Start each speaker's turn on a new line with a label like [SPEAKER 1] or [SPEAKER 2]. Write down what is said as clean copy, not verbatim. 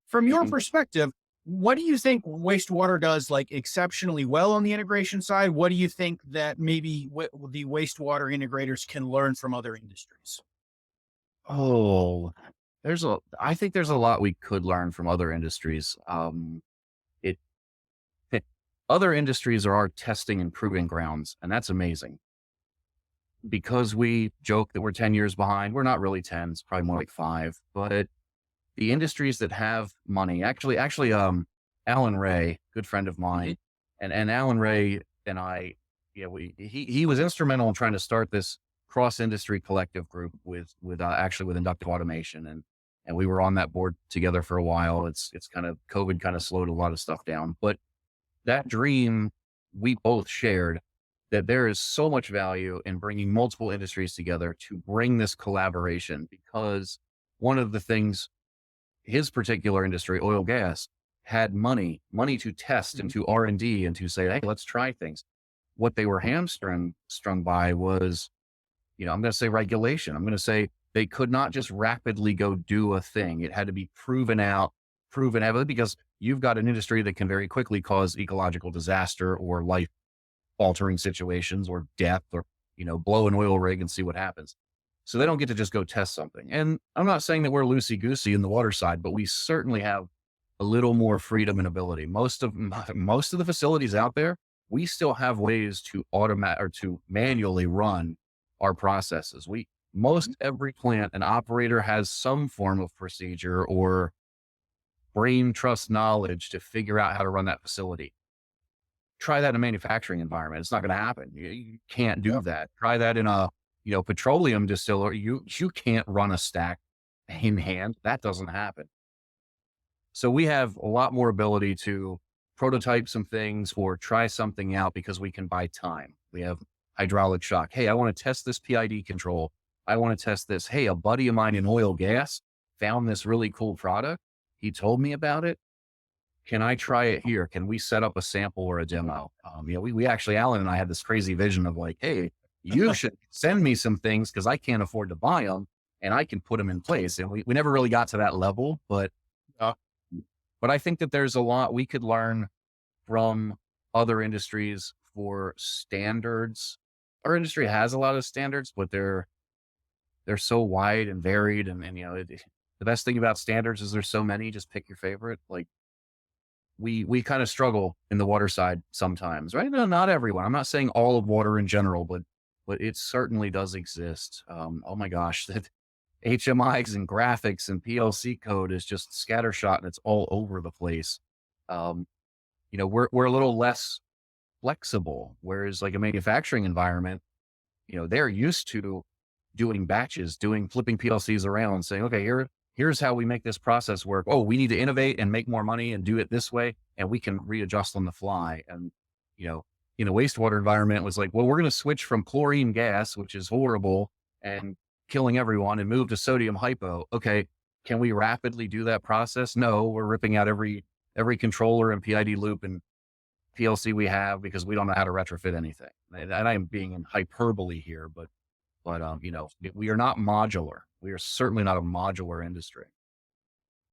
[SPEAKER 1] From your
[SPEAKER 2] Mhm.
[SPEAKER 1] perspective, what do you think wastewater does like exceptionally well on the integration side? What do you think that maybe the wastewater integrators can learn from other industries?
[SPEAKER 2] Oh, I think there's a lot we could learn from other industries. It, Other industries are our testing and proving grounds, and that's amazing. Because we joke that we're 10 years behind, we're not really 10, it's probably more like 5, but the industries that have money, Alan Ray, good friend of
[SPEAKER 1] Mhm.
[SPEAKER 2] mine, and Alan Ray and I, yeah, he was instrumental in trying to start this cross industry collective group with inductive automation, and we were on that board together for a while. It's kind of COVID kind of slowed a lot of stuff down, but that dream we both shared, that there is so much value in bringing multiple industries together to bring this collaboration, because one of the things his particular industry, oil gas, had money to test and
[SPEAKER 1] Mhm.
[SPEAKER 2] to R&D and to say, hey, let's try things. What they were hamstrung strung by was, I'm going to say regulation. I'm going to say they could not just rapidly go do a thing. It had to be proven out, proven heavily, because you've got an industry that can very quickly cause ecological disaster or life altering situations or death, or, blow an oil rig and see what happens. So they don't get to just go test something. And I'm not saying that we're loosey goosey in the water side, but we certainly have a little more freedom and ability. Most of the facilities out there, we still have ways to automate or to manually run our processes. Most every plant and operator has some form of procedure or brain trust knowledge to figure out how to run that facility. Try that in a manufacturing environment. It's not going to happen. You can't do
[SPEAKER 1] Yep.
[SPEAKER 2] that. Try that in a, petroleum distillery. You can't run a stack in hand. That doesn't happen. So we have a lot more ability to prototype some things or try something out because we can buy time. We have hydraulic shock. Hey, I want to test this PID control. I want to test this. Hey, a buddy of mine in oil gas found this really cool product. He told me about it. Can I try it here? Can we set up a sample or a demo? We actually, Alan and I had this crazy vision of like, hey, you should send me some things because I can't afford to buy them and I can put them in place. And we never really got to that level,
[SPEAKER 1] Uh,
[SPEAKER 2] but I think that there's a lot we could learn from other industries for standards. Our industry has a lot of standards, but they're so wide and varied. The best thing about standards is there's so many. Just pick your favorite. Like we kind of struggle in the water side sometimes, right? No, not everyone. I'm not saying all of water in general, but it certainly does exist. Oh my gosh, that HMIs and graphics and PLC code is just scattershot and it's all over the place. Um, we're a little less flexible, whereas like a manufacturing environment, they're used to doing batches, doing flipping PLCs around, saying, okay, here's how we make this process work. Oh, we need to innovate and make more money and do it this way, and we can readjust on the fly. And you know, in a wastewater environment, it was like, well, we're going to switch from chlorine gas, which is horrible and killing everyone, and move to sodium hypo. Okay, can we rapidly do that process? No, we're ripping out every controller and PID loop and PLC we have because we don't know how to retrofit anything. And I am being in hyperbole here, but we are not modular. We are certainly not a modular industry.